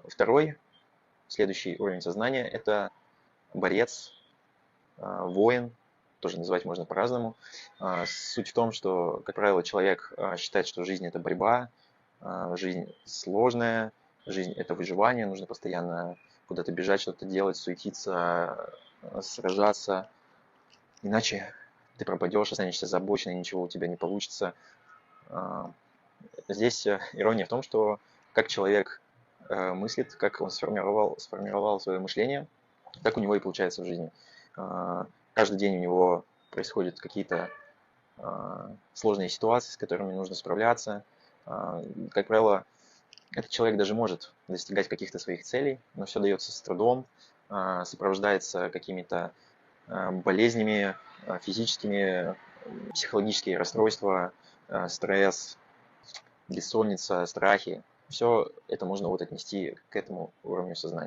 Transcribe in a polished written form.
Второй, следующий уровень сознания – это борец, воин, тоже называть можно по-разному. Суть в том, что, как правило, человек считает, что жизнь – это борьба, жизнь сложная, жизнь – это выживание, нужно постоянно куда-то бежать, что-то делать, суетиться, сражаться, иначе ты пропадешь, останешься забоченной, ничего у тебя не получится. Здесь ирония в том, что как человек мыслит, как он сформировал свое мышление, так у него и получается в жизни. Каждый день у него происходят какие-то сложные ситуации, с которыми нужно справляться. Как правило, этот человек даже может достигать каких-то своих целей, но все дается с трудом, сопровождается какими-то болезнями физическими, психологические расстройства, стресс, бессонница, страхи. Все это можно вот отнести к этому уровню сознания.